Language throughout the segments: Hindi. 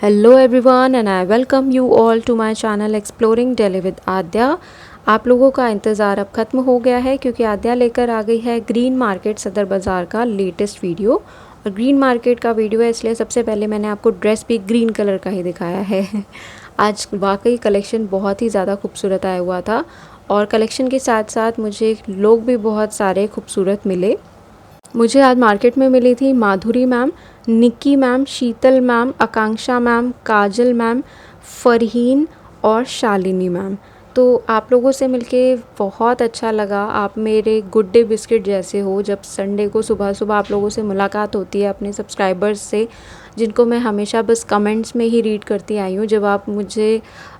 Hello everyone and I welcome you all to my channel exploring Delhi with Aadya. आप लोगों का इंतज़ार अब ख़त्म हो गया है क्योंकि आद्या लेकर आ गई है ग्रीन मार्केट सदर बाज़ार का लेटेस्ट वीडियो। और ग्रीन मार्केट का वीडियो है इसलिए सबसे पहले मैंने आपको ड्रेस भी ग्रीन कलर का ही दिखाया है। आज वाकई कलेक्शन बहुत ही ज़्यादा खूबसूरत आया हुआ था और कलेक्शन के साथ साथ मुझे लोग भी बहुत सारे खूबसूरत मिले। मुझे आज मार्केट में मिली थी माधुरी मैम, निक्की मैम, शीतल मैम, आकांक्षा मैम, काजल मैम, फ़रहीन और शालिनी मैम। तो आप लोगों से मिलके बहुत अच्छा लगा। आप मेरे गुड डे बिस्किट जैसे हो। जब संडे को सुबह सुबह आप लोगों से मुलाकात होती है अपने सब्सक्राइबर्स से, जिनको मैं हमेशा बस कमेंट्स में ही रीड करती आई हूँ, जब आप मुझे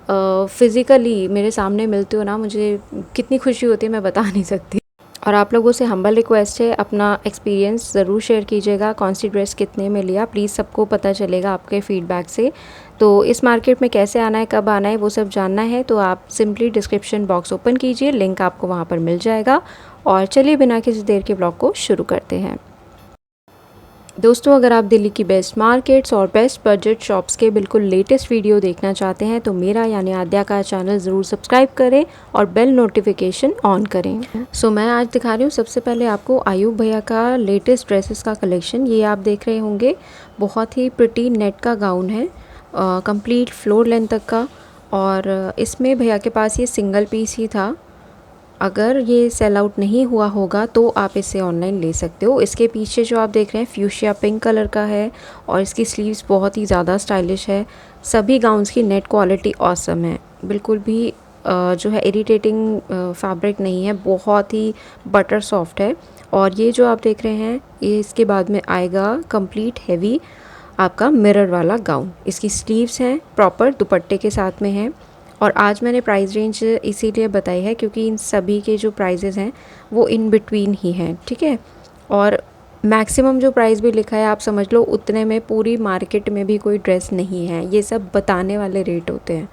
फ़िज़िकली मेरे सामने मिलते हो ना, मुझे कितनी खुशी होती है मैं बता नहीं सकती। और आप लोगों से हम्बल रिक्वेस्ट है, अपना एक्सपीरियंस ज़रूर शेयर कीजिएगा। कौन सी ड्रेस कितने में लिया, प्लीज़ सबको पता चलेगा आपके फ़ीडबैक से। तो इस मार्केट में कैसे आना है, कब आना है, वो सब जानना है तो आप सिंपली डिस्क्रिप्शन बॉक्स ओपन कीजिए, लिंक आपको वहाँ पर मिल जाएगा। और चलिए बिना किसी देर के ब्लॉग को शुरू करते हैं। दोस्तों, अगर आप दिल्ली की बेस्ट मार्केट्स और बेस्ट बजट शॉप्स के बिल्कुल लेटेस्ट वीडियो देखना चाहते हैं तो मेरा यानी आद्या का चैनल ज़रूर सब्सक्राइब करें और बेल नोटिफिकेशन ऑन करें। सो मैं आज दिखा रही हूँ सबसे पहले आपको आयुब भैया का लेटेस्ट ड्रेसेस का कलेक्शन। ये आप देख रहे होंगे, बहुत ही प्रिटी नेट का गाउन है, कंप्लीट फ्लोर लेंथ तक का। और इसमें भैया के पास ये सिंगल पीस ही था। अगर ये सेल आउट नहीं हुआ होगा तो आप इसे ऑनलाइन ले सकते हो। इसके पीछे जो आप देख रहे हैं फ्यूशिया पिंक कलर का है और इसकी स्लीव्स बहुत ही ज़्यादा स्टाइलिश है। सभी गाउन्स की नेट क्वालिटी ऑसम है, बिल्कुल भी जो है इरिटेटिंग फैब्रिक नहीं है, बहुत ही बटर सॉफ्ट है। और ये जो आप देख रहे हैं ये इसके बाद में आएगा कंप्लीट हैवी आपका मिरर वाला गाउन। इसकी स्लीव्स हैं प्रॉपर दुपट्टे के साथ में है। और आज मैंने प्राइस रेंज इसीलिए बताई है क्योंकि इन सभी के जो प्राइजेज़ हैं वो इन बिटवीन ही हैं, ठीक है। और मैक्सिमम जो प्राइस भी लिखा है आप समझ लो उतने में पूरी मार्केट में भी कोई ड्रेस नहीं है। ये सब बताने वाले रेट होते हैं,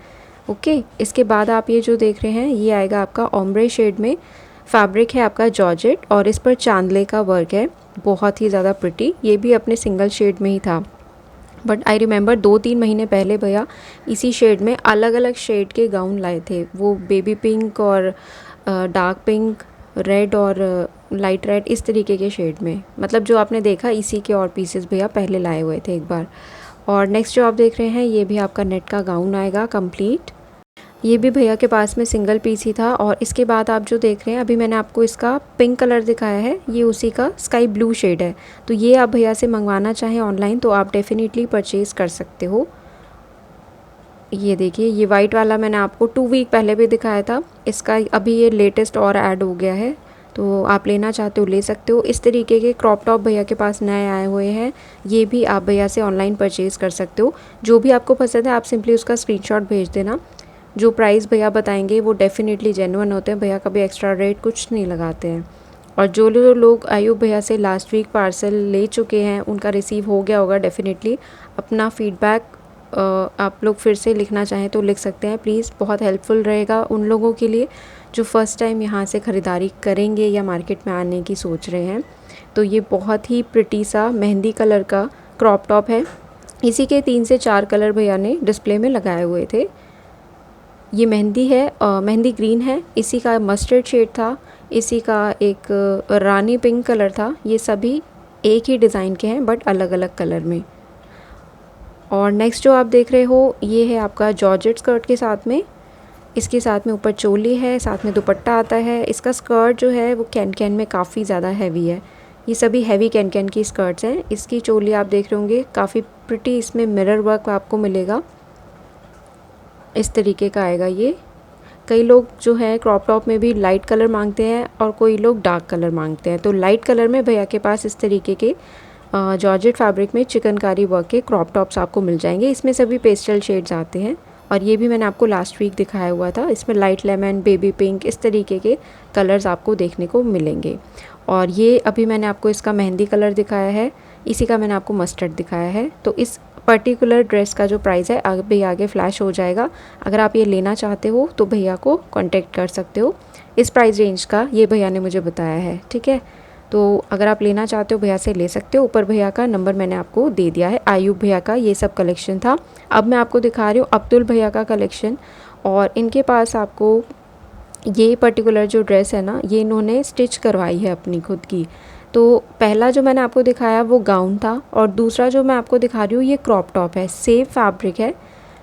ओके। इसके बाद आप ये जो देख रहे हैं ये आएगा आपका ओम्ब्रे शेड में। फैब्रिक है आपका जॉर्जेट और इस पर चांदले का वर्क है, बहुत ही ज़्यादा प्रिटी। ये भी अपने सिंगल शेड में ही था, बट आई रिमेंबर 2-3 महीने पहले भैया इसी शेड में अलग अलग शेड के गाउन लाए थे। वो बेबी पिंक और डार्क पिंक, रेड और लाइट रेड, इस तरीके के शेड में। मतलब जो आपने देखा इसी के और पीसेस भैया पहले लाए हुए थे एक बार। और नेक्स्ट जो आप देख रहे हैं ये भी आपका नेट का गाउन आएगा कंप्लीट। ये भी भैया के पास में सिंगल पीस ही था। और इसके बाद आप जो देख रहे हैं, अभी मैंने आपको इसका पिंक कलर दिखाया है, ये उसी का स्काई ब्लू शेड है। तो ये आप भैया से मंगवाना चाहें ऑनलाइन तो आप डेफिनेटली परचेज़ कर सकते हो। ये देखिए, ये वाइट वाला मैंने आपको 2 वीक पहले भी दिखाया था, इसका अभी ये लेटेस्ट और ऐड हो गया है, तो आप लेना चाहते हो ले सकते हो। इस तरीके के क्रॉप टॉप भैया के पास नए आए हुए हैं, ये भी आप भैया से ऑनलाइन परचेज़ कर सकते हो। जो भी आपको पसंद है आप सिंपली उसका स्क्रीनशॉट भेज देना। जो प्राइस भैया बताएंगे वो डेफिनेटली जेन्युइन होते हैं, भैया कभी एक्स्ट्रा रेट कुछ नहीं लगाते हैं। और जो लोग आयुब भैया से लास्ट वीक पार्सल ले चुके हैं उनका रिसीव हो गया होगा डेफिनेटली। अपना फीडबैक आप लोग फिर से लिखना चाहें तो लिख सकते हैं प्लीज़, बहुत हेल्पफुल रहेगा उन लोगों के लिए जो फ़र्स्ट टाइम यहाँ से ख़रीदारी करेंगे या मार्केट में आने की सोच रहे हैं। तो ये बहुत ही प्रिटी सा मेहंदी कलर का क्रॉप टॉप है। इसी के 3 से 4 कलर भैया ने डिस्प्ले में लगाए हुए थे। ये मेहंदी है, मेहंदी ग्रीन है, इसी का मस्टर्ड शेड था, इसी का एक रानी पिंक कलर था। ये सभी एक ही डिज़ाइन के हैं बट अलग अलग कलर में। और नेक्स्ट जो आप देख रहे हो ये है आपका जॉर्जेट स्कर्ट के साथ में। इसके साथ में ऊपर चोली है, साथ में दुपट्टा आता है। इसका स्कर्ट जो है वो कैन कैन में काफ़ी ज़्यादा हैवी है। ये सभी हैवी कैन कैन की स्कर्ट्स हैं। इसकी चोली आप देख रहे होंगे काफ़ी प्रिटी, इसमें मिरर वर्क आपको मिलेगा, इस तरीके का आएगा ये। कई लोग जो है क्रॉप टॉप में भी लाइट कलर मांगते हैं और कोई लोग डार्क कलर मांगते हैं। तो लाइट कलर में भैया के पास इस तरीके के जॉर्जेट फैब्रिक में चिकनकारी वर्क के क्रॉप टॉप्स आपको मिल जाएंगे। इसमें सभी पेस्टल शेड्स आते हैं। और ये भी मैंने आपको लास्ट वीक दिखाया हुआ था, इसमें लाइट लेमन, बेबी पिंक, इस तरीके के कलर्स आपको देखने को मिलेंगे। और ये अभी मैंने आपको इसका मेहंदी कलर दिखाया है, इसी का मैंने आपको मस्टर्ड दिखाया है। तो इस पर्टिकुलर ड्रेस का जो प्राइस है अभी आगे फ्लैश हो जाएगा। अगर आप ये लेना चाहते हो तो भैया को कांटेक्ट कर सकते हो। इस प्राइस रेंज का ये भैया ने मुझे बताया है, ठीक है। तो अगर आप लेना चाहते हो भैया से ले सकते हो। ऊपर भैया का नंबर मैंने आपको दे दिया है। आयुब भैया का ये सब कलेक्शन था। अब मैं आपको दिखा रही हूँ अब्दुल भैया का कलेक्शन। और इनके पास आपको ये पर्टिकुलर जो ड्रेस है ना, ये इन्होंने स्टिच करवाई है अपनी खुद की। तो पहला जो मैंने आपको दिखाया वो गाउन था, और दूसरा जो मैं आपको दिखा रही हूँ ये क्रॉप टॉप है। सेम फैब्रिक है,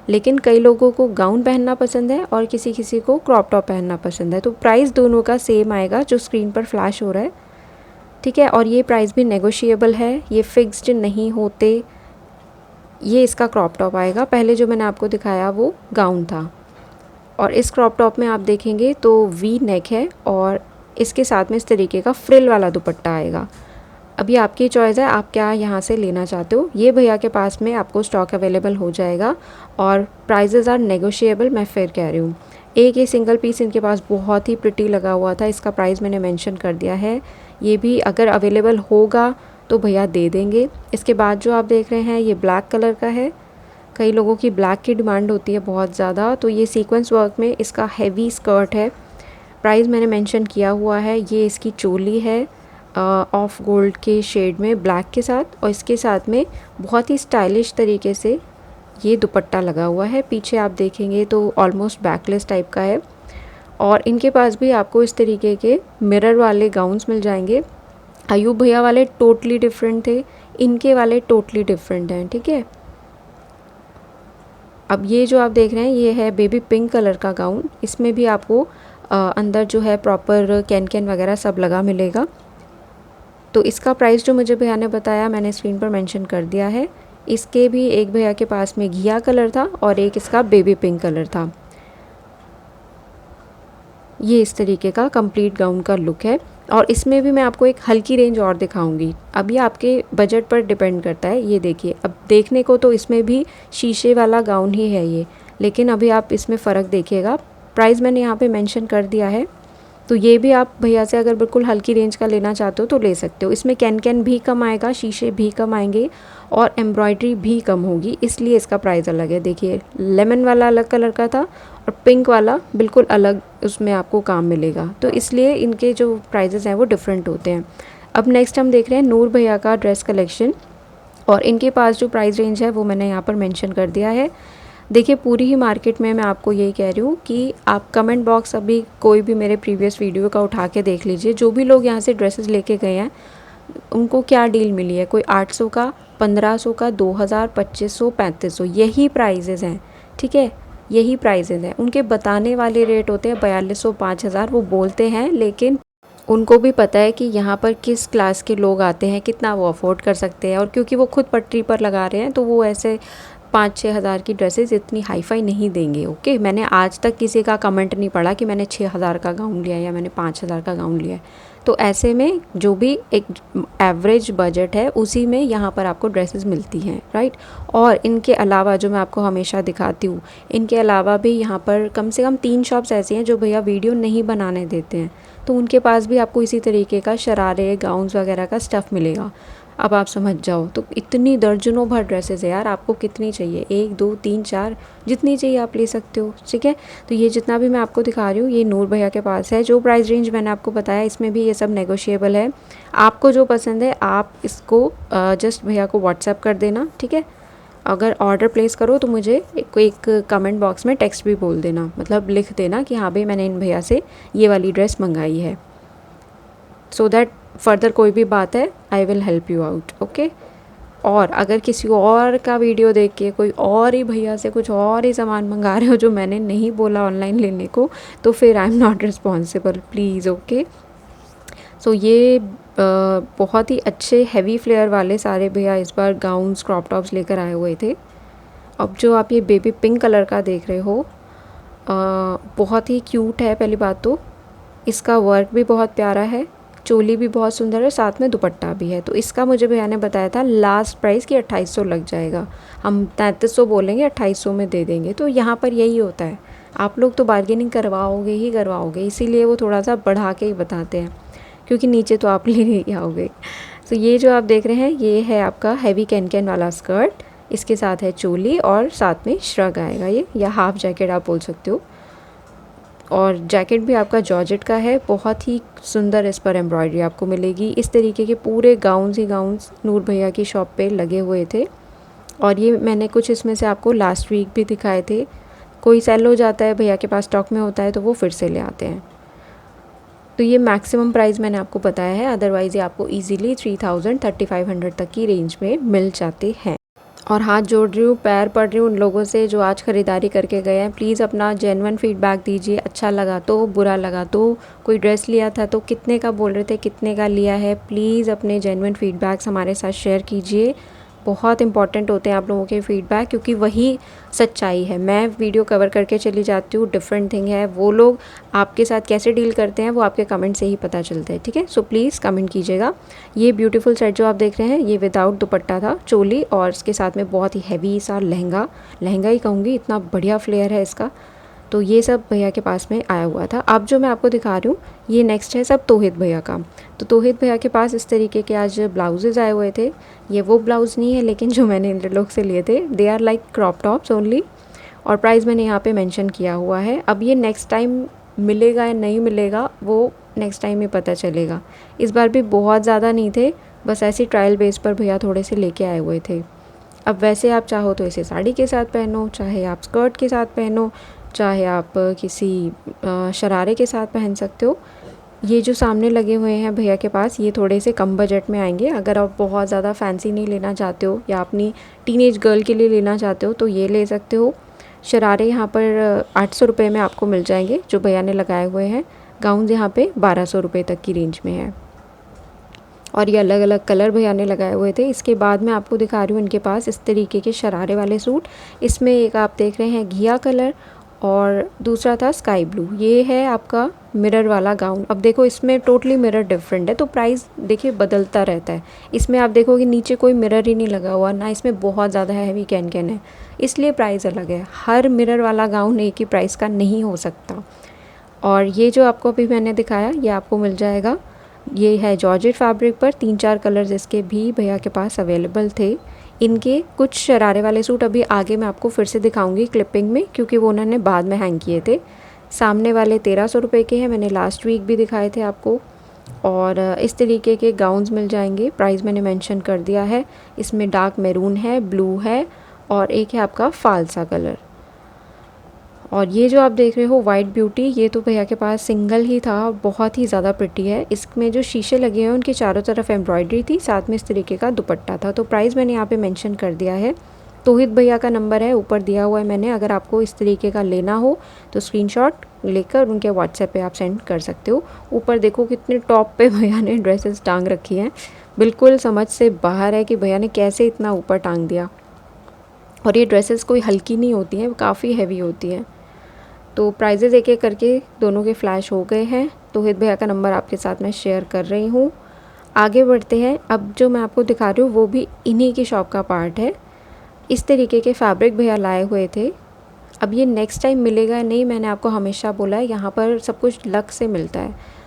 लेकिन कई लोगों को गाउन पहनना पसंद है और किसी किसी को क्रॉप टॉप पहनना पसंद है। तो प्राइस दोनों का सेम आएगा जो स्क्रीन पर फ्लैश हो रहा है, ठीक है। और ये प्राइस भी नेगोशिएबल है, ये फिक्स्ड नहीं होते। ये इसका क्रॉप टॉप आएगा। पहले जो मैंने आपको दिखाया वो गाउन था। और इस क्रॉप टॉप में आप देखेंगे तो वी नेक है, और इसके साथ में इस तरीके का फ्रिल वाला दुपट्टा आएगा। अभी आपकी चॉइस है आप क्या यहाँ से लेना चाहते हो। ये भैया के पास में आपको स्टॉक अवेलेबल हो जाएगा, और प्राइजेज़ आर नेगोशिएबल। मैं फिर कह रही हूँ, एक ये सिंगल पीस इनके पास बहुत ही प्रिटी लगा हुआ था, इसका प्राइस मैंने मेंशन कर दिया है। ये भी अगर अवेलेबल होगा तो भैया दे देंगे। इसके बाद जो आप देख रहे हैं ये ब्लैक कलर का है। कई लोगों की ब्लैक की डिमांड होती है बहुत ज़्यादा, तो ये सीक्वेंस वर्क में इसका हैवी स्कर्ट है। प्राइस मैंने मेंशन किया हुआ है। ये इसकी चोली है ऑफ गोल्ड के शेड में ब्लैक के साथ, और इसके साथ में बहुत ही स्टाइलिश तरीके से ये दुपट्टा लगा हुआ है। पीछे आप देखेंगे तो ऑलमोस्ट बैकलेस टाइप का है। और इनके पास भी आपको इस तरीके के मिरर वाले गाउन्स मिल जाएंगे। अयूब भैया वाले टोटली डिफरेंट थे, इनके वाले टोटली डिफरेंट हैं, ठीक है। अब ये जो आप देख रहे हैं ये है बेबी पिंक कलर का गाउन। इसमें भी आपको अंदर जो है प्रॉपर कैन कैन वगैरह सब लगा मिलेगा। तो इसका प्राइस जो मुझे भैया ने बताया मैंने स्क्रीन पर मेंशन कर दिया है। इसके भी एक भैया के पास में घिया कलर था और एक इसका बेबी पिंक कलर था। ये इस तरीके का कंप्लीट गाउन का लुक है। और इसमें भी मैं आपको एक हल्की रेंज और दिखाऊंगी। अब ये आपके बजट पर डिपेंड करता है। ये देखिए, अब देखने को तो इसमें भी शीशे वाला गाउन ही है ये, लेकिन अभी आप इसमें फ़र्क देखिएगा। प्राइस मैंने यहाँ पे मेंशन कर दिया है। तो ये भी आप भैया से अगर बिल्कुल हल्की रेंज का लेना चाहते हो तो ले सकते हो। इसमें कैन कैन भी कम आएगा, शीशे भी कम आएंगे, और एम्ब्रॉयडरी भी कम होगी, इसलिए इसका प्राइस अलग है। देखिए, लेमन वाला अलग कलर का था और पिंक वाला बिल्कुल अलग उसमें आपको काम मिलेगा, तो इसलिए इनके जो प्राइजेज़ हैं वो डिफरेंट होते हैं। अब नेक्स्ट हम देख रहे हैं नूर भैया का ड्रेस कलेक्शन, और इनके पास जो प्राइस रेंज है वो मैंने यहाँ पर मेंशन कर दिया है। देखिए, पूरी ही मार्केट में मैं आपको यही कह रही हूँ कि आप कमेंट बॉक्स अभी कोई भी मेरे प्रीवियस वीडियो का उठा के देख लीजिए। जो भी लोग यहाँ से ड्रेसेस लेके गए हैं उनको क्या डील मिली है। कोई 800 का, 1500 का, 2000, 2500, 3500, यही प्राइजेज़ हैं, ठीक है। यही प्राइजेज़ हैं। उनके बताने वाले रेट होते हैं 4200, 5000, वो बोलते हैं, लेकिन उनको भी पता है कि यहाँ पर किस क्लास के लोग आते हैं, कितना वो अफोर्ड कर सकते हैं। और क्योंकि वो खुद पटरी पर लगा रहे हैं तो वो ऐसे 5-6 हज़ार की ड्रेसेस इतनी हाई फाई नहीं देंगे। ओके, मैंने आज तक किसी का कमेंट नहीं पढ़ा कि मैंने 6,000 का गाउन लिया या मैंने 5,000 का गाउन लिया है। तो ऐसे में जो भी एक एवरेज बजट है उसी में यहाँ पर आपको ड्रेसेस मिलती हैं, राइट। और इनके अलावा जो मैं आपको हमेशा दिखाती हूँ, इनके अलावा भी यहाँ पर कम से कम 3 शॉप्स ऐसी हैं जो भैया वीडियो नहीं बनाने देते हैं, तो उनके पास भी आपको इसी तरीके का शरारे, गाउन्स वगैरह का स्टफ़ मिलेगा। अब आप समझ जाओ, तो इतनी दर्जनों भर ड्रेसेस है यार। आपको कितनी चाहिए, 1, 2, 3, 4, जितनी चाहिए आप ले सकते हो, ठीक है। तो ये जितना भी मैं आपको दिखा रही हूँ ये नूर भैया के पास है। जो प्राइस रेंज मैंने आपको बताया इसमें भी ये सब नेगोशिएबल है। आपको जो पसंद है आप इसको जस्ट भैया को व्हाट्सएप कर देना, ठीक है। अगर ऑर्डर प्लेस करो तो मुझे एक कमेंट बॉक्स में टेक्स्ट भी बोल देना, मतलब लिख देना कि हाँ भाई मैंने इन भैया से ये वाली ड्रेस मंगाई है, सो दैट फर्दर कोई भी बात है I will help you out, okay. और अगर किसी और का वीडियो देख के कोई और ही भैया से कुछ और ही सामान मंगा रहे हो जो मैंने नहीं बोला ऑनलाइन लेने को, तो फिर I am not responsible, please, okay. So ये बहुत ही अच्छे हैवी फ्लेयर वाले सारे भैया इस बार गाउन्स, क्रॉप टॉप्स लेकर आए हुए थे। अब जो आप ये बेबी पिंक कलर का देख रहे हो बहुत ही क्यूट है। पहली बात तो इसका वर्क भी बहुत प्यारा है, चोली भी बहुत सुंदर है, साथ में दुपट्टा भी है। तो इसका मुझे भैया ने बताया था लास्ट प्राइस कि 2800 लग जाएगा। हम 3300 बोलेंगे, 2800 में दे देंगे। तो यहाँ पर यही होता है, आप लोग तो बार्गेनिंग करवाओगे ही करवाओगे, इसीलिए वो थोड़ा सा बढ़ा के ही बताते हैं, क्योंकि नीचे तो आप ले नहीं आओगे। तो ये जो आप देख रहे हैं ये है आपका हैवी कैन कैन वाला स्कर्ट, इसके साथ है चोली और साथ में श्रग आएगा ये, या हाफ जैकेट आप बोल सकते हो। और जैकेट भी आपका जॉर्जेट का है, बहुत ही सुंदर इस पर एम्ब्रॉयडरी आपको मिलेगी। इस तरीके के पूरे गाउन्स ही गाउन्स नूर भैया की शॉप पे लगे हुए थे और ये मैंने कुछ इसमें से आपको लास्ट वीक भी दिखाए थे। कोई सेल हो जाता है, भैया के पास स्टॉक में होता है तो वो फिर से ले आते हैं। तो ये मैक्सिमम प्राइस मैंने आपको बताया है, अदरवाइज़ ये आपको इजीली 3000 3500 तक की रेंज में मिल जाते हैं। और हाथ जोड़ रही हूँ, पैर पड़ रही हूँ उन लोगों से जो आज ख़रीदारी करके गए हैं। प्लीज़ अपना जेन्युइन फीडबैक दीजिए, अच्छा लगा तो, बुरा लगा तो, कोई ड्रेस लिया था तो कितने का बोल रहे थे, कितने का लिया है। प्लीज़ अपने जेन्युइन फीडबैक्स हमारे साथ शेयर कीजिए। बहुत इंपॉर्टेंट होते हैं आप लोगों के फीडबैक, क्योंकि वही सच्चाई है। मैं वीडियो कवर करके चली जाती हूँ, डिफरेंट थिंग है। वो लोग आपके साथ कैसे डील करते हैं वो आपके कमेंट से ही पता चलता है, ठीक है। सो प्लीज़ कमेंट कीजिएगा। ये ब्यूटीफुल सेट जो आप देख रहे हैं ये विदाउट दुपट्टा था, चोली और इसके साथ में बहुत ही हैवी सा लहंगा ही कहूँगी, इतना बढ़िया फ्लेयर है इसका। तो ये सब भैया के पास में आया हुआ था। अब जो मैं आपको दिखा रही हूँ ये नेक्स्ट है सब तौहीद भैया का। तो तौहीद भैया के पास इस तरीके के आज ब्लाउजेज़ आए हुए थे। ये वो ब्लाउज़ नहीं है लेकिन जो मैंने इंटरलॉक से लिए थे, they are like crop tops only. और प्राइस मैंने यहाँ पे मेंशन किया हुआ है। अब ये नेक्स्ट टाइम मिलेगा या नहीं मिलेगा वो नेक्स्ट टाइम ही पता चलेगा। इस बार भी बहुत ज़्यादा नहीं थे, बस ऐसी ट्रायल बेस पर भैया थोड़े से लेके आए हुए थे। अब वैसे आप चाहो तो इसे साड़ी के साथ पहनो, चाहे आप स्कर्ट के साथ पहनो, चाहे आप किसी शरारे के साथ पहन सकते हो। ये जो सामने लगे हुए हैं भैया के पास ये थोड़े से कम बजट में आएंगे। अगर आप बहुत ज़्यादा फैंसी नहीं लेना चाहते हो या अपनी टीनेज गर्ल के लिए लेना चाहते हो तो ये ले सकते हो। शरारे यहाँ पर 800 रुपये में आपको मिल जाएंगे जो भैया ने लगाए हुए हैं। गाउन यहाँ पे 1200 रुपये तक की रेंज में है और ये अलग अलग कलर भैया ने लगाए हुए थे। इसके बाद मैं आपको दिखा रही हूँ इनके पास इस तरीके के शरारे वाले सूट। इसमें एक आप देख रहे हैं घिया कलर और दूसरा था स्काई ब्लू। ये है आपका मिरर वाला गाउन। अब देखो इसमें टोटली मिरर डिफरेंट है तो प्राइस देखिए बदलता रहता है। इसमें आप देखोगे नीचे कोई मिरर ही नहीं लगा हुआ, ना इसमें बहुत ज़्यादा हैवी कैन कैन है, इसलिए प्राइस अलग है। हर मिरर वाला गाउन एक ही प्राइस का नहीं हो सकता। और ये जो आपको अभी मैंने दिखाया ये आपको मिल जाएगा, ये है जॉर्जेट फैब्रिक पर। 3-4 कलर्स इसके भी भैया के पास अवेलेबल थे। इनके कुछ शरारे वाले सूट अभी आगे मैं आपको फिर से दिखाऊंगी क्लिपिंग में, क्योंकि वो उन्होंने बाद में हैंग किए थे। सामने वाले 1300 रुपये के हैं, मैंने लास्ट वीक भी दिखाए थे आपको। और इस तरीके के गाउन्स मिल जाएंगे, प्राइस मैंने मेंशन कर दिया है। इसमें डार्क मैरून है, ब्लू है और एक है आपका फालसा कलर। और ये जो आप देख रहे हो वाइट ब्यूटी, ये तो भैया के पास सिंगल ही था, बहुत ही ज़्यादा प्रिटी है। इसमें जो शीशे लगे हैं उनके चारों तरफ एम्ब्रॉयडरी थी, साथ में इस तरीके का दुपट्टा था। तो प्राइस मैंने यहाँ पे मेंशन कर दिया है। तौहीद भैया का नंबर है ऊपर दिया हुआ है मैंने, अगर आपको इस तरीके का लेना हो तो स्क्रीनशॉट लेकर उनके व्हाट्सएप पे आप सेंड कर सकते हो। ऊपर देखो कितने टॉप पे भैया ने ड्रेसेस टांग रखी हैं, बिल्कुल समझ से बाहर है कि भैया ने कैसे इतना ऊपर टांग दिया। और ये ड्रेसेस कोई हल्की नहीं होती हैं, काफ़ी हैवी होती हैं। तो प्राइजेज़ एक एक करके दोनों के फ्लैश हो गए हैं। तौहीद भैया का नंबर आपके साथ मैं शेयर कर रही हूँ। आगे बढ़ते हैं। अब जो मैं आपको दिखा रही हूँ वो भी इन्हीं की शॉप का पार्ट है। इस तरीके के फैब्रिक भैया लाए हुए थे। अब ये नेक्स्ट टाइम मिलेगा नहीं, मैंने आपको हमेशा बोला है यहाँ पर सब कुछ लक से मिलता है।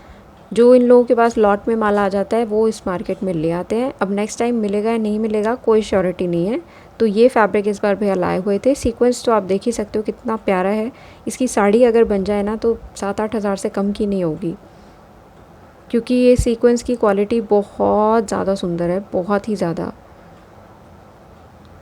जो इन लोगों के पास लॉट में माल आ जाता है वो इस मार्केट में ले आते हैं। अब नेक्स्ट टाइम मिलेगा या नहीं मिलेगा कोई श्योरिटी नहीं है। तो ये फैब्रिक इस बार भैया लाए हुए थे। सीक्वेंस तो आप देख ही सकते हो कितना प्यारा है। इसकी साड़ी अगर बन जाए ना तो 7-8 हज़ार से कम की नहीं होगी, क्योंकि ये सीक्वेंस की क्वालिटी बहुत ज़्यादा सुंदर है, बहुत ही ज़्यादा।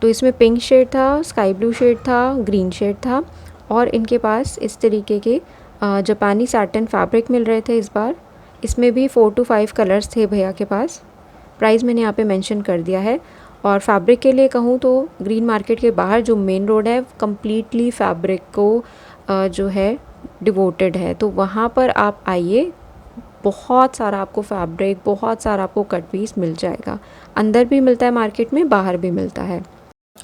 तो इसमें पिंक शेड था, स्काई ब्लू शेड था, ग्रीन शेड था और इनके पास इस तरीके के जापानी सैटिन फैब्रिक मिल रहे थे इस बार। इसमें भी 4 to 5 कलर्स थे भैया के पास। प्राइस मैंने यहाँ पे मेंशन कर दिया है। और फैब्रिक के लिए कहूँ तो ग्रीन मार्केट के बाहर जो मेन रोड है कम्प्लीटली फैब्रिक को जो है डिवोटेड है, तो वहाँ पर आप आइए, बहुत सारा आपको फैब्रिक, बहुत सारा आपको कट पीस मिल जाएगा। अंदर भी मिलता है मार्केट में, बाहर भी मिलता है।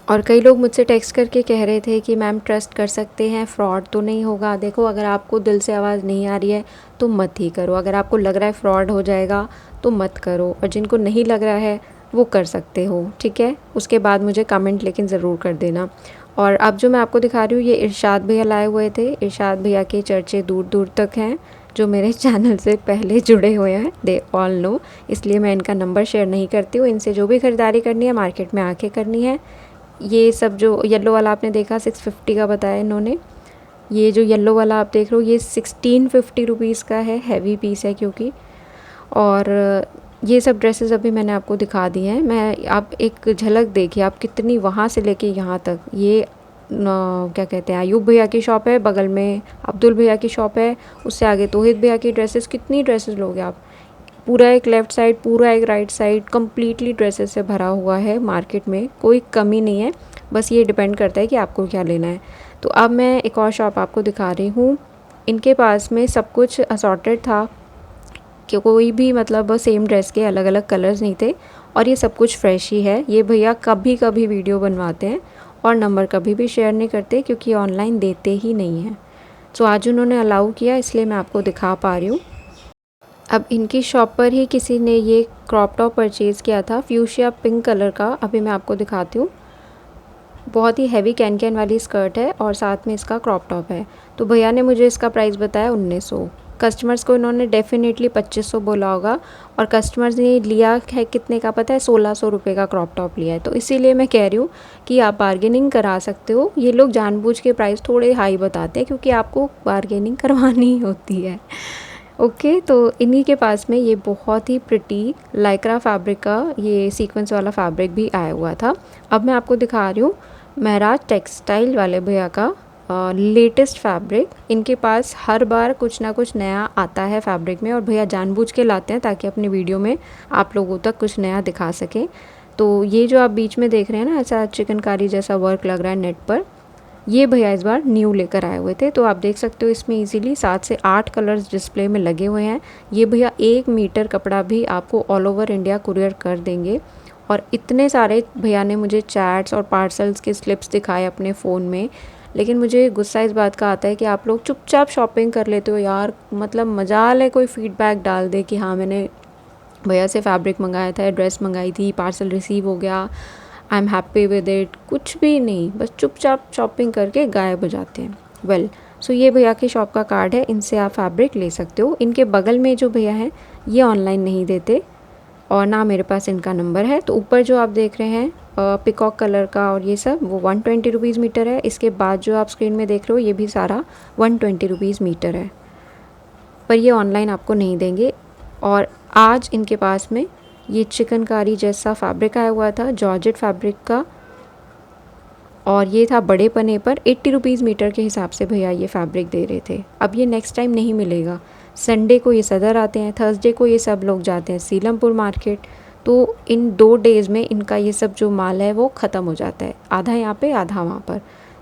और कई लोग मुझसे टेक्स्ट करके कह रहे थे कि मैम ट्रस्ट कर सकते हैं, फ्रॉड तो नहीं होगा। देखो अगर आपको दिल से आवाज़ नहीं आ रही है तो मत ही करो। अगर आपको लग रहा है फ्रॉड हो जाएगा तो मत करो, और जिनको नहीं लग रहा है वो कर सकते हो, ठीक है। उसके बाद मुझे कमेंट लेकिन ज़रूर कर देना। और अब जो मैं आपको दिखा रही हूँ ये इरशाद भैया लाए हुए थे। इरशाद भैया के चर्चे दूर दूर तक हैं, जो मेरे चैनल से पहले जुड़े हुए हैं दे ऑल नो, इसलिए मैं इनका नंबर शेयर नहीं करती हूँ। इनसे जो भी ख़रीदारी करनी है मार्केट में आके करनी है। ये सब जो येलो वाला आपने देखा 650 का बताया इन्होंने, ये जो येलो वाला आप देख रहे हो ये 1650 रुपीज़ का है, हैवी पीस है क्योंकि। और ये सब ड्रेसेस अभी मैंने आपको दिखा दी हैं। मैं आप एक झलक देखिए, आप कितनी वहाँ से लेके यहाँ तक, ये क्या कहते हैं, अयूब भैया की शॉप है, बगल में अब्दुल भैया की शॉप है, उससे आगे तौहीद भैया की ड्रेसेस। कितनी ड्रेसेस लोगे आप, पूरा एक लेफ़्ट साइड, पूरा एक राइट साइड कम्प्लीटली ड्रेसेस से भरा हुआ है। मार्केट में कोई कमी नहीं है, बस ये डिपेंड करता है कि आपको क्या लेना है। तो अब मैं एक और शॉप आपको दिखा रही हूँ। इनके पास में सब कुछ असॉर्टेड था कि कोई भी मतलब सेम ड्रेस के अलग अलग कलर्स नहीं थे, और ये सब कुछ फ्रेश ही है। ये भैया कभी कभी वीडियो बनवाते हैं और नंबर कभी भी शेयर नहीं करते क्योंकि ऑनलाइन देते ही नहीं हैं। तो आज उन्होंने अलाउ किया इसलिए मैं आपको दिखा पा रही हूँ। अब इनकी शॉप पर ही किसी ने ये क्रॉप टॉप परचेज़ किया था, फ्यूशिया पिंक कलर का। अभी मैं आपको दिखाती हूँ। बहुत ही हैवी कैन कैन वाली स्कर्ट है और साथ में इसका क्रॉप टॉप है। तो भैया ने मुझे इसका प्राइस बताया 1900। कस्टमर्स को इन्होंने डेफिनेटली 2500 बोला होगा, और कस्टमर्स ने लिया है कितने का पता है, 1600 रुपये का क्रॉप टॉप लिया है। तो इसीलिए मैं कह रही हूँ कि आप बार्गेनिंग करा सकते हो। ये लोग जानबूझ के प्राइस थोड़े हाई बताते हैं क्योंकि आपको बार्गेनिंग करवानी होती है। ओके, तो इन्हीं के पास में ये बहुत ही प्रिटी लाइक्रा फैब्रिक का ये सीक्वेंस वाला फैब्रिक भी आया हुआ था। अब मैं आपको दिखा रही हूँ महराज टेक्सटाइल वाले भैया का लेटेस्ट फैब्रिक। इनके पास हर बार कुछ ना कुछ नया आता है फैब्रिक में, और भैया जानबूझ के लाते हैं ताकि अपनी वीडियो में आप लोगों तक कुछ नया दिखा सकें। तो ये जो आप बीच में देख रहे हैं ना, ऐसा चिकनकारी जैसा वर्क लग रहा है नेट पर, ये भैया इस बार न्यू लेकर आए हुए थे। तो आप देख सकते हो इसमें इजीली 7 से 8 कलर्स डिस्प्ले में लगे हुए हैं। ये भैया 1 मीटर कपड़ा भी आपको ऑल ओवर इंडिया कुरियर कर देंगे। और इतने सारे भैया ने मुझे चैट्स और पार्सल्स के स्लिप्स दिखाए अपने फ़ोन में, लेकिन मुझे गुस्सा इस बात का आता है कि आप लोग चुपचाप शॉपिंग कर लेते हो यार। मतलब मजाल है कोई फीडबैक डाल दे कि हाँ मैंने भैया से फैब्रिक मंगाया था, ड्रेस मंगाई थी, पार्सल रिसीव हो गया, I am happy with it. कुछ भी नहीं, बस चुपचाप शॉपिंग करके गायब हो जाते हैं। वेल, सो ये भैया की शॉप का कार्ड है, इनसे आप फैब्रिक ले सकते हो। इनके बगल में जो भैया हैं ये ऑनलाइन नहीं देते, और ना मेरे पास इनका नंबर है। तो ऊपर जो आप देख रहे हैं पिकॉक कलर का और ये सब, वो 120 रुपीज़ मीटर है। इसके बाद जो आप स्क्रीन में देख रहे हो ये भी सारा 120 रुपीज़ मीटर है, पर ये ऑनलाइन आपको नहीं देंगे। और आज इनके पास में ये चिकनकारी जैसा फैब्रिक आया हुआ था, जॉर्जेट फैब्रिक का, और ये था बड़े पने पर 80 रुपीज़ मीटर के हिसाब से भैया ये फैब्रिक दे रहे थे। अब ये नेक्स्ट टाइम नहीं मिलेगा। संडे को ये सदर आते हैं, थर्सडे को ये सब लोग जाते हैं सीलमपुर मार्केट। तो इन 2 डेज़ में इनका ये सब जो माल है वो ख़त्म हो जाता है, आधा यहाँ पे आधा वहाँ पर।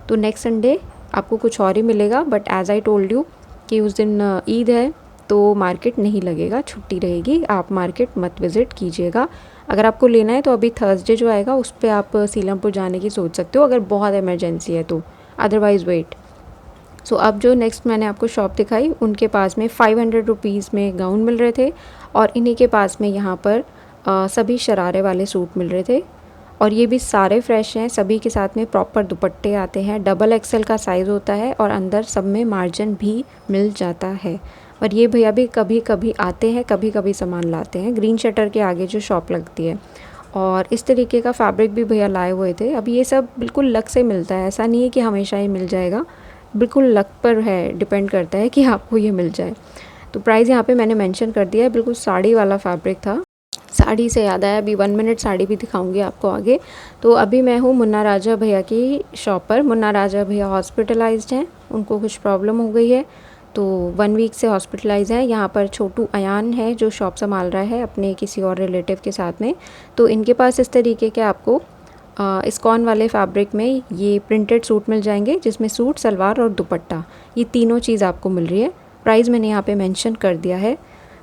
तो नेक्स्ट संडे आपको कुछ और ही मिलेगा, but as I told you कि उस दिन ईद है तो मार्केट नहीं लगेगा, छुट्टी रहेगी, आप मार्केट मत विज़िट कीजिएगा। अगर आपको लेना है तो अभी थर्सडे जो आएगा उस पर आप सीलमपुर जाने की सोच सकते हो अगर बहुत इमरजेंसी है तो, अदरवाइज़ वेट। सो अब जो नेक्स्ट मैंने आपको शॉप दिखाई, उनके पास में 500 रुपीज़ में गाउन मिल रहे थे, और इन्हीं के पास में यहाँ पर सभी शरारे वाले सूट मिल रहे थे, और ये भी सारे फ्रेश हैं। सभी के साथ में प्रॉपर दुपट्टे आते हैं, डबल एक्सेल का साइज़ होता है, और अंदर सब में मार्जिन भी मिल जाता है। और ये भैया भी कभी कभी आते हैं, कभी कभी सामान लाते हैं, ग्रीन शटर के आगे जो शॉप लगती है। और इस तरीके का फैब्रिक भी भैया लाए हुए थे। अब ये सब बिल्कुल लक से मिलता है, ऐसा नहीं है कि हमेशा ही मिल जाएगा, बिल्कुल लक पर है, डिपेंड करता है कि आपको ये मिल जाए। तो प्राइस यहाँ पे मैंने मेंशन कर दिया है, बिल्कुल साड़ी वाला फैब्रिक था। साड़ी से याद आया, अभी 1 मिनट साड़ी भी दिखाऊंगी आपको आगे। तो अभी मैं हूँ मुन्ना राजा भैया की शॉप पर। मुन्ना राजा भैया हॉस्पिटलाइज्ड हैं, उनको कुछ प्रॉब्लम हो गई है, तो 1 वीक से हॉस्पिटलाइज हैं। यहाँ पर छोटू अयान है जो शॉप संभाल रहा है अपने किसी और रिलेटिव के साथ में। तो इनके पास इस तरीके के आपको इस्कॉन वाले फैब्रिक में ये प्रिंटेड सूट मिल जाएंगे, जिसमें सूट, सलवार और दुपट्टा, ये तीनों चीज़ आपको मिल रही है। प्राइस मैंने यहाँ पे मेंशन कर दिया है।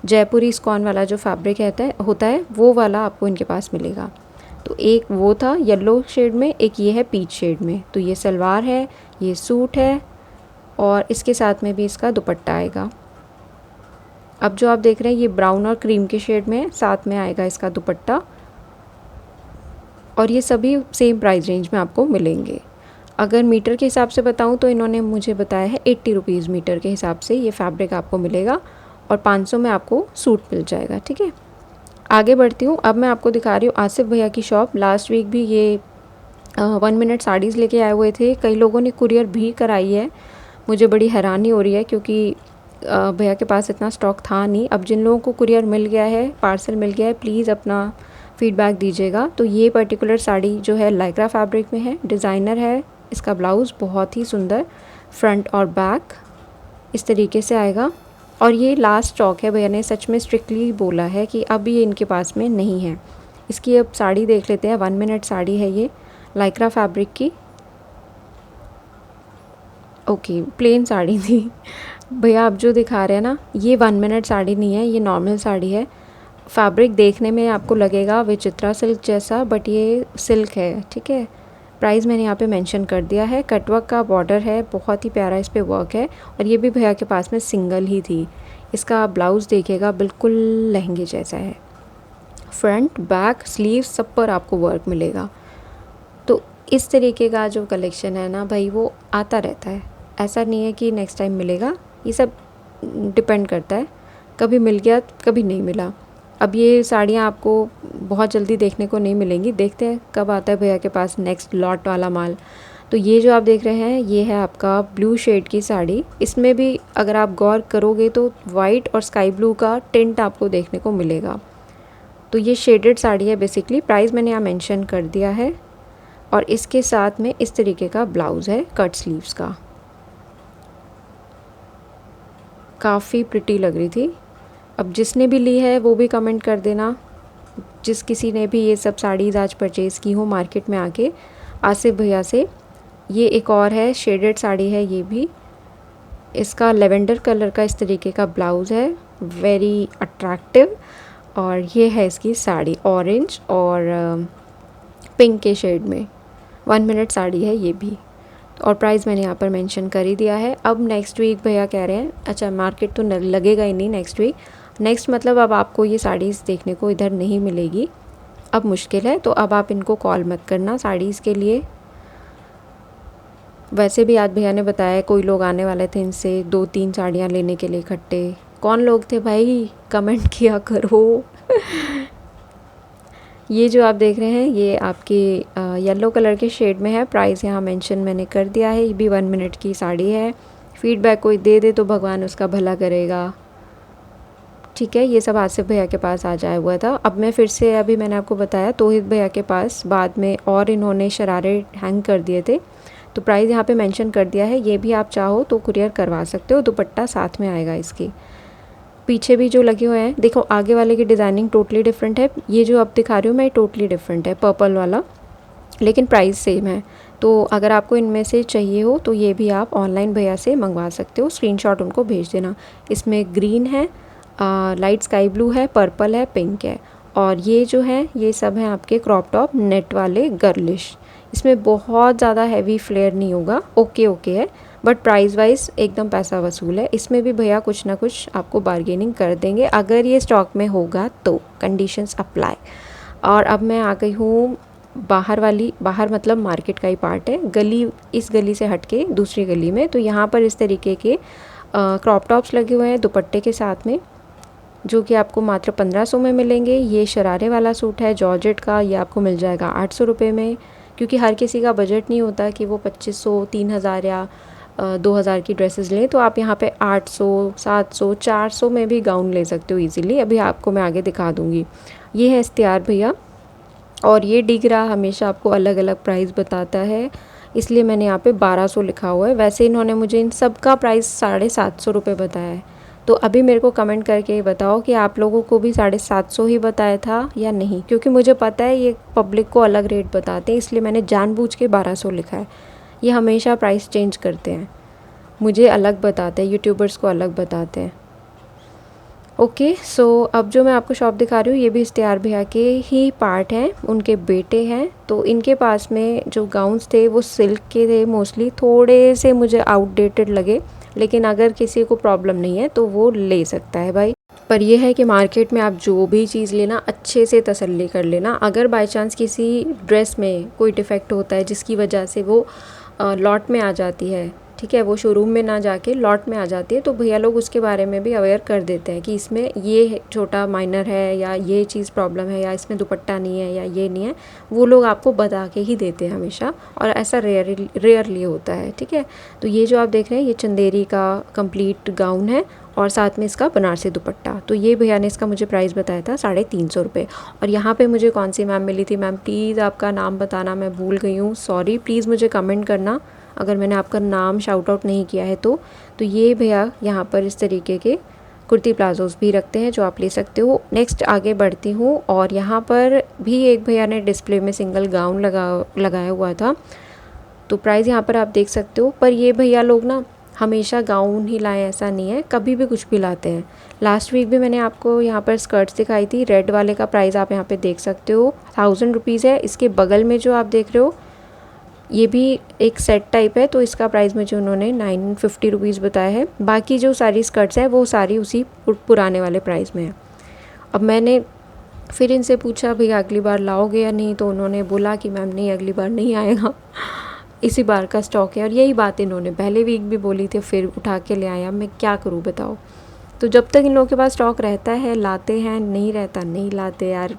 जयपुरी इस्कॉन वाला जो फैब्रिक होता है वो वाला आपको इनके पास मिलेगा। तो एक वो था येलो शेड में, एक ये है पीच शेड में। तो ये सलवार है, ये सूट है, और इसके साथ में भी इसका दुपट्टा आएगा। अब जो आप देख रहे हैं ये ब्राउन और क्रीम के शेड में, साथ में आएगा इसका दुपट्टा, और ये सभी सेम प्राइस रेंज में आपको मिलेंगे। अगर मीटर के हिसाब से बताऊं तो इन्होंने मुझे बताया है 80 रुपीज़ मीटर के हिसाब से ये फैब्रिक आपको मिलेगा, और 500 में आपको सूट मिल जाएगा। ठीक है, आगे बढ़ती हूँ। अब मैं आपको दिखा रही हूँ आसिफ भैया की शॉप। लास्ट वीक भी ये 1 मिनट साड़ीज़ लेके आए हुए थे, कई लोगों ने कुरियर भी कराई है, मुझे बड़ी हैरानी हो रही है क्योंकि भैया के पास इतना स्टॉक था नहीं। अब जिन लोगों को कुरियर मिल गया है, पार्सल मिल गया है, प्लीज़ अपना फीडबैक दीजिएगा। तो ये पर्टिकुलर साड़ी जो है लाइक्रा फैब्रिक में है, डिज़ाइनर है। इसका ब्लाउज़ बहुत ही सुंदर, फ्रंट और बैक इस तरीके से आएगा। और ये लास्ट स्टॉक है, भैया ने सच में स्ट्रिक्टली बोला है कि अब ये इनके पास में नहीं है। इसकी अब साड़ी देख लेते हैं। 1 मिनट साड़ी है ये, लाइक्रा फैब्रिक की। ओके, प्लेन साड़ी थी। भैया अब जो दिखा रहे हैं ना, ये 1 मिनट साड़ी नहीं है, ये नॉर्मल साड़ी है। फैब्रिक देखने में आपको लगेगा विचित्रा सिल्क जैसा, बट ये सिल्क है, ठीक है। प्राइस मैंने यहाँ पे मेंशन कर दिया है। कटवर्क का बॉर्डर है, बहुत ही प्यारा इस पे वर्क है। और ये भी भैया के पास में सिंगल ही थी। इसका ब्लाउज़ देखिएगा, बिल्कुल लहंगे जैसा है। फ्रंट, बैक, स्लीव सब पर आपको वर्क मिलेगा। तो इस तरीके का जो कलेक्शन है ना भाई, वो आता रहता है, ऐसा नहीं है कि नेक्स्ट टाइम मिलेगा। ये सब डिपेंड करता है, कभी मिल गया कभी नहीं मिला। अब ये साड़ियाँ आपको बहुत जल्दी देखने को नहीं मिलेंगी, देखते हैं कब आता है भैया के पास नेक्स्ट लॉट वाला माल। तो ये जो आप देख रहे हैं, ये है आपका ब्लू शेड की साड़ी। इसमें भी अगर आप गौर करोगे तो वाइट और स्काई ब्लू का टिंट आपको देखने को मिलेगा। तो ये शेडेड साड़ी है बेसिकली। प्राइस मैंने यहाँ मेंशन कर दिया है। और इसके साथ में इस तरीके का ब्लाउज़ है कट स्लीव्स का, काफ़ी प्रिटी लग रही थी। अब जिसने भी ली है वो भी कमेंट कर देना, जिस किसी ने भी ये सब साड़ीज़ आज परचेज़ की हो मार्केट में आके आसिफ भैया से। ये एक और है, शेडेड साड़ी है ये भी। इसका लेवेंडर कलर का इस तरीके का ब्लाउज़ है, वेरी अट्रैक्टिव। और ये है इसकी साड़ी, ऑरेंज और पिंक के शेड में। 1 मिनट साड़ी है ये भी। और प्राइस मैंने यहाँ पर मेंशन कर ही दिया है। अब नेक्स्ट वीक भैया कह रहे हैं, अच्छा मार्केट तो लगेगा ही नहीं नेक्स्ट वीक, नेक्स्ट मतलब अब आपको ये साड़ीज़ देखने को इधर नहीं मिलेगी, अब मुश्किल है। तो अब आप इनको कॉल मत करना साड़ीज़ के लिए। वैसे भी आज भैया ने बताया कोई लोग आने वाले थे इनसे 2-3 साड़ियाँ लेने के लिए इकट्ठे। कौन लोग थे भाई, कमेंट किया करो। ये जो आप देख रहे हैं ये आपके येलो कलर के शेड में है। प्राइस यहाँ मेंशन मैंने कर दिया है। ये भी 1 मिनट की साड़ी है। फीडबैक कोई दे दे तो भगवान उसका भला करेगा, ठीक है। ये सब आसिफ भैया के पास आ जाया हुआ था। अब मैं फिर से, अभी मैंने आपको बताया तौहीद भैया के पास बाद में और इन्होंने शरारे हैंग कर दिए थे, तो प्राइस यहाँ पे मेंशन कर दिया है। ये भी आप चाहो तो कुरियर करवा सकते हो, दुपट्टा साथ में आएगा इसके। पीछे भी जो लगे हुए हैं देखो, आगे वाले की डिज़ाइनिंग टोटली डिफरेंट है। ये जो अब दिखा रही हूँ मैं टोटली डिफरेंट है, पर्पल वाला, लेकिन प्राइस सेम है। तो अगर आपको इनमें से चाहिए हो तो ये भी आप ऑनलाइन भैया से मंगवा सकते हो, स्क्रीनशॉट उनको भेज देना। इसमें ग्रीन है, लाइट स्काई ब्लू है, पर्पल है, पिंक है। और ये जो है ये सब हैं आपके क्रॉप टॉप नेट वाले गर्लिश। इसमें बहुत ज़्यादा हैवी फ्लेयर नहीं होगा, ओके है, बट प्राइस वाइज एकदम पैसा वसूल है। इसमें भी भैया कुछ ना कुछ आपको बार्गेनिंग कर देंगे अगर ये स्टॉक में होगा तो, कंडीशंस अप्लाई। और अब मैं आ गई हूँ बाहर वाली, बाहर मतलब मार्केट का ही पार्ट है, गली, इस गली से हट के दूसरी गली में। तो यहाँ पर इस तरीके के क्रॉप टॉप्स लगे हुए हैं दुपट्टे के साथ में, जो कि आपको मात्र 1500 में मिलेंगे। ये शरारे वाला सूट है जॉर्जेट का, ये आपको मिल जाएगा 800 रुपये में, क्योंकि हर किसी का बजट नहीं होता कि वो 2500, 3000 या 2000 की ड्रेसेस लें। तो आप यहाँ पे 800, 700, 400 में भी गाउन ले सकते हो इजीली। अभी आपको मैं आगे दिखा दूँगी। ये है इश्तियार भैया, और ये डिगरा हमेशा आपको अलग अलग प्राइस बताता है, इसलिए मैंने यहाँ पे 1200 लिखा हुआ है। वैसे इन्होंने मुझे इन सब का प्राइस 750 रुपये बताया है। तो अभी मेरे को कमेंट करके बताओ कि आप लोगों को भी 750 ही बताया था या नहीं, क्योंकि मुझे पता है ये पब्लिक को अलग रेट बताते हैं, इसलिए मैंने जानबूझ के 1200 लिखा है। ये हमेशा प्राइस चेंज करते हैं, मुझे अलग बताते हैं, यूट्यूबर्स को अलग बताते हैं। ओके, सो अब जो मैं आपको शॉप दिखा रही हूँ ये भी इश्तियार भैया के ही पार्ट हैं, उनके बेटे हैं। तो इनके पास में जो गाउन्स थे वो सिल्क के थे मोस्टली, थोड़े से मुझे आउटडेटेड लगे, लेकिन अगर किसी को प्रॉब्लम नहीं है तो वो ले सकता है भाई। पर यह है कि मार्केट में आप जो भी चीज़ लेना अच्छे से तसल्ली कर लेना। अगर बाय चांस किसी ड्रेस में कोई डिफ़ेक्ट होता है जिसकी वजह से वो लॉट में आ जाती है, ठीक है, वो शोरूम में ना जाके लॉट में आ जाती है, तो भैया लोग उसके बारे में भी अवेयर कर देते हैं कि इसमें ये छोटा माइनर है या ये चीज़ प्रॉब्लम है या इसमें दुपट्टा नहीं है या ये नहीं है, वो लोग आपको बता के ही देते हैं हमेशा, और ऐसा रेयरली होता है। ठीक है, तो ये जो आप देख रहे हैं ये चंदेरी का कंप्लीट गाउन है और साथ में इसका बनारसी दुपट्टा। तो ये भैया ने इसका मुझे प्राइस बताया था 350 रुपये। और यहाँ पे मुझे कौन सी मैम मिली थी, मैम प्लीज़ आपका नाम बताना, मैं भूल गई हूँ, सॉरी, प्लीज़ मुझे कमेंट करना अगर मैंने आपका नाम शाउट आउट नहीं किया है तो। ये भैया यहाँ पर इस तरीके के कुर्ती प्लाजोज़ भी रखते हैं जो आप ले सकते हो। नेक्स्ट आगे बढ़ती हूँ, और यहाँ पर भी एक भैया ने डिस्प्ले में सिंगल गाउन लगाया हुआ था, तो प्राइस यहाँ पर आप देख सकते हो। पर ये भैया लोग ना हमेशा गाउन ही लाएं ऐसा नहीं है, कभी भी कुछ भी लाते हैं। लास्ट वीक भी मैंने आपको यहाँ पर स्कर्ट्स दिखाई थी, रेड वाले का प्राइस आप यहाँ पे देख सकते हो 1000 रुपीज़ है। इसके बगल में जो आप देख रहे हो ये भी एक सेट टाइप है, तो इसका प्राइस मुझे उन्होंने 950 रुपीज़ बताया है। बाकी जो सारी स्कर्ट्स हैं वो सारी उसी पुराने वाले प्राइस में है। अब मैंने फिर इनसे पूछा भैया अगली बार लाओगे या नहीं, तो उन्होंने बोला कि मैम नहीं, अगली बार नहीं आएगा, इसी बार का स्टॉक है। और यही बात इन्होंने पहले वीक भी बोली थी, फिर उठा के ले आया, मैं क्या करूँ बताओ। तो जब तक इन लोगों के पास स्टॉक रहता है लाते हैं, नहीं रहता नहीं लाते यार।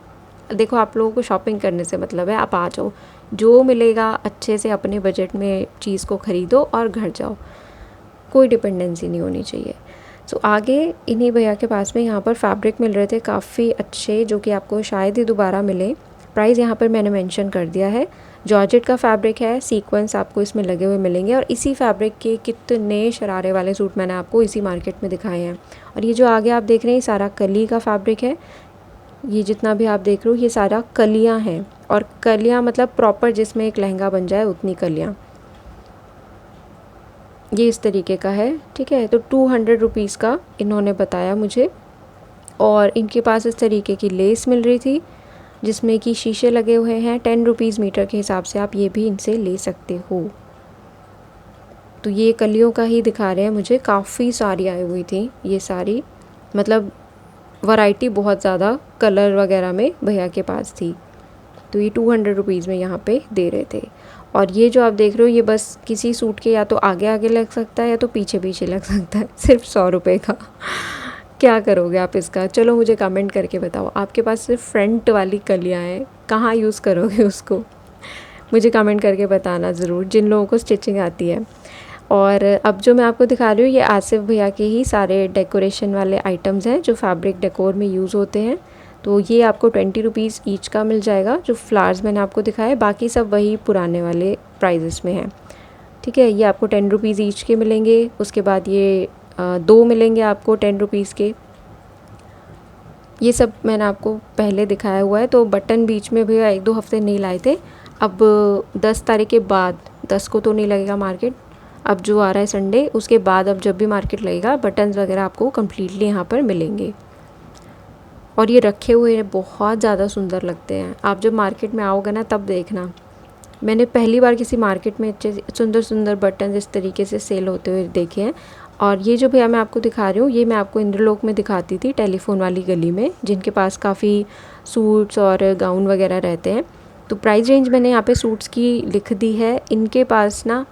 देखो आप लोगों को शॉपिंग करने से मतलब है, आप आ जाओ, जो मिलेगा अच्छे से अपने बजट में चीज़ को ख़रीदो और घर जाओ, कोई डिपेंडेंसी नहीं होनी चाहिए। सो आगे इन्हीं भैया के पास में यहाँ पर फैब्रिक मिल रहे थे काफ़ी अच्छे, जो कि आपको शायद ही दोबारा मिले। प्राइस यहाँ पर मैंने मेंशन कर दिया है। जॉर्जेट का फैब्रिक है, सीक्वेंस आपको इसमें लगे हुए मिलेंगे, और इसी फैब्रिक के कितने शरारे वाले सूट मैंने आपको इसी मार्केट में दिखाए हैं। और ये जो आगे आप देख रहे हैं सारा कली का फैब्रिक है, ये जितना भी आप देख रहे हो ये सारा कलियां हैं, और कलियां मतलब प्रॉपर जिसमें एक लहंगा बन जाए उतनी कलियां। ये इस तरीके का है। ठीक है, तो 200 रुपीज़ का इन्होंने बताया मुझे। और इनके पास इस तरीके की लेस मिल रही थी जिसमें कि शीशे लगे हुए हैं। 10 रुपीज़ मीटर के हिसाब से आप ये भी इनसे ले सकते हो। तो ये कलियों का ही दिखा रहे हैं मुझे, काफ़ी सारी आई हुई थी ये सारी, मतलब वैरायटी बहुत ज़्यादा कलर वगैरह में भैया के पास थी। तो ये 200 रुपीज़ में यहाँ पे दे रहे थे। और ये जो आप देख रहे हो ये बस किसी सूट के या तो आगे आगे लग सकता है या तो पीछे पीछे लग सकता है, सिर्फ 100 रुपये का। क्या करोगे आप इसका, चलो मुझे कमेंट करके बताओ। आपके पास सिर्फ फ्रंट वाली कलियाँ हैं, कहाँ यूज़ करोगे उसको, मुझे कमेंट करके बताना ज़रूर, जिन लोगों को स्टिचिंग आती है। और अब जो मैं आपको दिखा रही हूँ ये आसिफ भैया के ही सारे डेकोरेशन वाले आइटम्स हैं जो फैब्रिक डेकोर में यूज़ होते हैं। तो ये आपको 20 रुपीज़ ईच का मिल जाएगा, जो फ्लावर्स मैंने आपको दिखाए, बाकी सब वही पुराने वाले प्राइजेस में हैं। ठीक है, ये आपको 10 रुपीज़ ईच के मिलेंगे। उसके बाद ये 2 मिलेंगे आपको 10 रुपीज़ के। ये सब मैंने आपको पहले दिखाया हुआ है। तो बटन बीच में भैया 1-2 हफ्ते नहीं लाए थे, अब 10 तारीख के बाद, 10 को तो नहीं लगेगा मार्केट, अब जो आ रहा है संडे उसके बाद, अब जब भी मार्केट लगेगा बटन्स वगैरह आपको कम्प्लीटली यहाँ पर मिलेंगे। और ये रखे हुए बहुत ज़्यादा सुंदर लगते हैं, आप जब मार्केट में आओगे ना तब देखना। मैंने पहली बार किसी मार्केट में अच्छे सुंदर सुंदर बटन इस तरीके से सेल होते हुए देखे हैं। और ये जो भैया मैं आपको दिखा रही हूँ ये मैं आपको इंद्रलोक में दिखाती थी, टेलीफोन वाली गली में, जिनके पास काफ़ी सूट्स और गाउन वगैरह रहते हैं। तो प्राइस रेंज मैंने यहाँ पे सूट्स की लिख दी है। इनके पास ना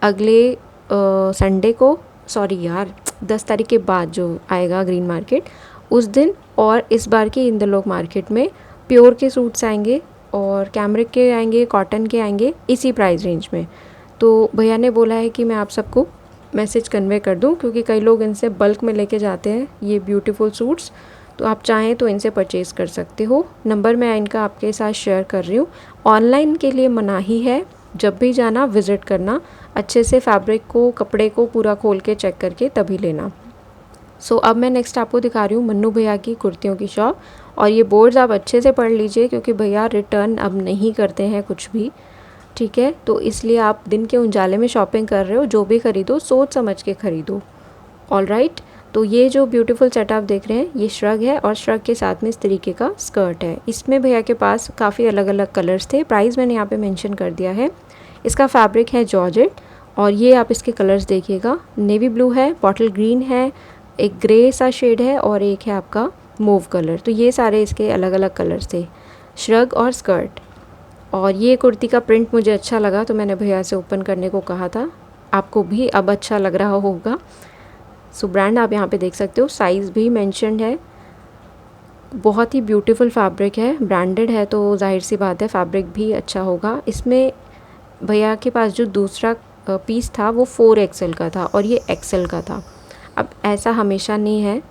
अगले संडे को, सॉरी यार 10 तारीख के बाद जो आएगा ग्रीन मार्केट उस दिन, और इस बार की इंद्रलोक मार्केट में प्योर के सूट्स आएंगे और कैमरिक के आएंगे, कॉटन के आएंगे, इसी प्राइस रेंज में। तो भैया ने बोला है कि मैं आप सबको मैसेज कन्वे कर दूं, क्योंकि कई लोग इनसे बल्क में लेके जाते हैं ये ब्यूटीफुल सूट्स, तो आप चाहें तो इनसे परचेज़ कर सकते हो। नंबर मैं इनका आपके साथ शेयर कर रही हूँ। ऑनलाइन के लिए मनाही है, जब भी जाना विज़िट करना, अच्छे से फैब्रिक को, कपड़े को पूरा खोल के चेक करके तभी लेना। सो अब मैं नेक्स्ट आपको दिखा रही हूँ मन्नू भैया की कुर्तियों की शॉप। और ये बोर्ड्स आप अच्छे से पढ़ लीजिए, क्योंकि भैया रिटर्न अब नहीं करते हैं कुछ भी। ठीक है, तो इसलिए आप दिन के उजाले में शॉपिंग कर रहे हो, जो भी खरीदो सोच समझ के खरीदो। ऑल राइट, तो ये जो ब्यूटीफुल सेट आप देख रहे हैं ये श्रग है, और श्रग के साथ में इस तरीके का स्कर्ट है। इसमें भैया के पास काफ़ी अलग अलग कलर्स थे, प्राइस मैंने यहाँ पे मेंशन कर दिया है। इसका फैब्रिक है जॉर्जेट, और ये आप इसके कलर्स देखिएगा, नेवी ब्लू है, बॉटल ग्रीन है, एक ग्रे सा शेड है, और एक है आपका मूव कलर। तो ये सारे इसके अलग अलग कलर्स थे, श्रग और स्कर्ट। और ये कुर्ती का प्रिंट मुझे अच्छा लगा तो मैंने भैया से ओपन करने को कहा था, आपको भी अब अच्छा लग रहा होगा। सो ब्रांड आप यहाँ पे देख सकते हो, साइज़ भी मेंशन्ड है। बहुत ही ब्यूटीफुल फैब्रिक है, ब्रांडेड है तो जाहिर सी बात है फैब्रिक भी अच्छा होगा। इसमें भैया के पास जो दूसरा पीस था वो 4XL का था और ये XL का था। अब ऐसा हमेशा नहीं है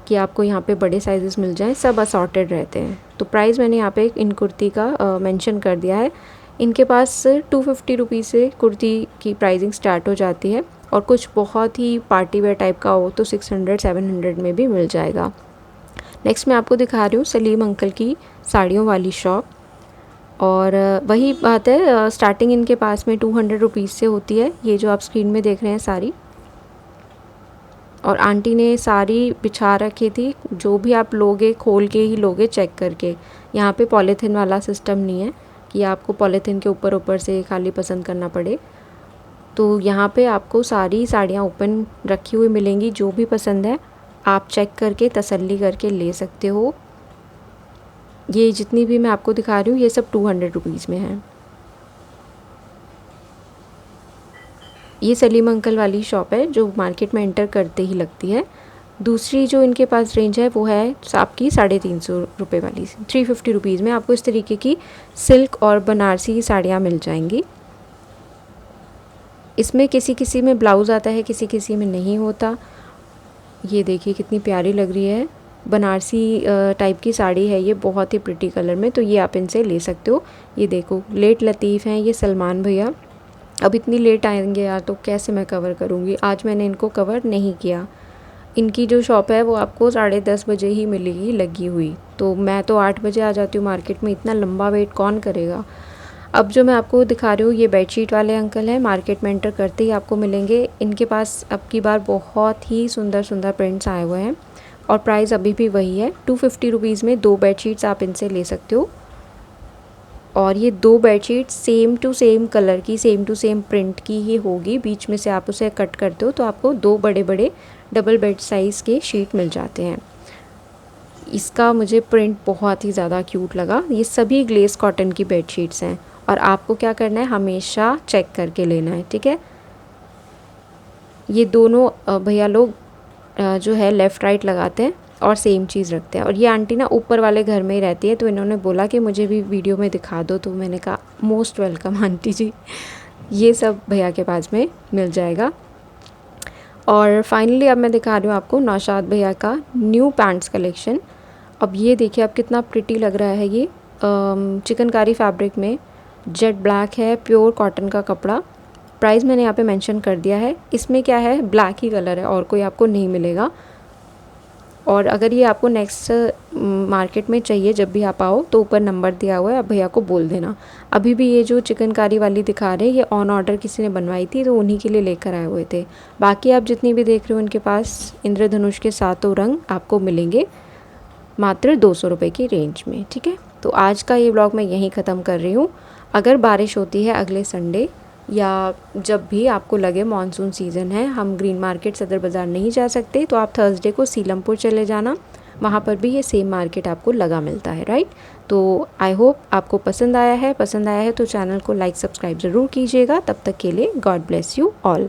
कि आपको यहाँ पे बड़े साइज़ेस मिल जाएं, सब असॉर्टेड रहते हैं। तो प्राइस मैंने यहाँ पे इन कुर्ती का मेंशन कर दिया है। इनके पास 250 रुपीज़ से कुर्ती की प्राइसिंग स्टार्ट हो जाती है और कुछ बहुत ही पार्टी वेयर टाइप का हो तो 600-700 में भी मिल जाएगा। नेक्स्ट मैं आपको दिखा रही हूँ सलीम अंकल की साड़ियों वाली शॉप। और वही बात है, स्टार्टिंग इनके पास में 200 रुपीज़ से होती है। ये जो आप स्क्रीन में देख रहे हैं साड़ी, और आंटी ने सारी बिछा रखी थी। जो भी आप लोगे खोल के ही लोगे, चेक करके। यहाँ पे पॉलीथिन वाला सिस्टम नहीं है कि आपको पॉलीथिन के ऊपर ऊपर से खाली पसंद करना पड़े। तो यहाँ पे आपको सारी साड़ियाँ ओपन रखी हुई मिलेंगी, जो भी पसंद है आप चेक करके तसल्ली करके ले सकते हो। ये जितनी भी मैं आपको दिखा रही हूँ ये सब 200 रुपीज़ में है। ये सलीम अंकल वाली शॉप है जो मार्केट में एंटर करते ही लगती है। दूसरी जो इनके पास रेंज है वो है आपकी 350 रुपये वाली, 350 रुपीज़ में आपको इस तरीके की सिल्क और बनारसी साड़ियाँ मिल जाएंगी। इसमें किसी किसी में ब्लाउज़ आता है, किसी किसी में नहीं होता। ये देखिए कितनी प्यारी लग रही है, बनारसी टाइप की साड़ी है ये, बहुत ही प्रिटी कलर में। तो ये आप इनसे ले सकते हो। ये देखो लेट लतीफ़ हैं ये सलमान भैया। अब इतनी लेट आएंगे यार तो कैसे मैं कवर करूँगी, आज मैंने इनको कवर नहीं किया। इनकी जो शॉप है वो आपको 10:30 बजे ही मिलेगी लगी हुई, तो मैं तो 8 बजे आ जाती हूँ मार्केट में, इतना लंबा वेट कौन करेगा। अब जो मैं आपको दिखा रही हूँ ये बेडशीट वाले अंकल हैं, मार्केट में एंटर करते ही आपको मिलेंगे। इनके पास अब की बार बहुत ही सुंदर सुंदर प्रिंट्स आए हुए हैं और प्राइस अभी भी वही है, 250 रुपीज़ में 2 बेडशीट्स आप इनसे ले सकते हो। और ये 2 bedsheet same to same colour की, सेम टू सेम प्रिंट की ही होगी। बीच में से आप उसे कट करते हो तो आपको 2 बड़े बड़े डबल बेड साइज़ के शीट मिल जाते हैं। इसका मुझे प्रिंट बहुत ही ज़्यादा क्यूट लगा। ये सभी ग्लेस कॉटन की बेडशीट्स हैं और आपको क्या करना है, हमेशा चेक करके लेना है, ठीक है। ये दोनों भैया लोग जो है लेफ़्ट राइट लगाते हैं और सेम चीज़ रखते हैं। और ये आंटी ना ऊपर वाले घर में ही रहती है, तो इन्होंने बोला कि मुझे भी वीडियो में दिखा दो, तो मैंने कहा मोस्ट वेलकम आंटी जी। ये सब भैया के पास में मिल जाएगा। और फाइनली अब मैं दिखा रही हूँ आपको नौशाद भैया का न्यू पैंट्स कलेक्शन। अब ये देखिए आप कितना प्रिटी लग रहा है। ये चिकनकारी फैब्रिक में जेट ब्लैक है, प्योर कॉटन का कपड़ा। प्राइस मैंने यहाँ पे मेंशन कर दिया है। इसमें क्या है, ब्लैक ही कलर है और कोई आपको नहीं मिलेगा। और अगर ये आपको नेक्स्ट मार्केट में चाहिए जब भी आप आओ तो ऊपर नंबर दिया हुआ है, आप भैया को बोल देना। अभी भी ये जो चिकनकारी वाली दिखा रहे हैं ये ऑन ऑर्डर किसी ने बनवाई थी तो उन्हीं के लिए लेकर आए हुए थे। बाकी आप जितनी भी देख रहे हो उनके पास इंद्रधनुष के सातों रंग आपको मिलेंगे मात्र 200 रुपये की रेंज में, ठीक है। तो आज का ये व्लॉग मैं यहीं ख़त्म कर रही हूँ। अगर बारिश होती है अगले संडे या जब भी आपको लगे मॉनसून सीज़न है, हम ग्रीन मार्केट सदर बाज़ार नहीं जा सकते, तो आप थर्सडे को सीलमपुर चले जाना, वहाँ पर भी ये सेम मार्केट आपको लगा मिलता है, राइट। तो आई होप आपको पसंद आया है तो चैनल को लाइक सब्सक्राइब ज़रूर कीजिएगा। तब तक के लिए गॉड ब्लेस यू ऑल।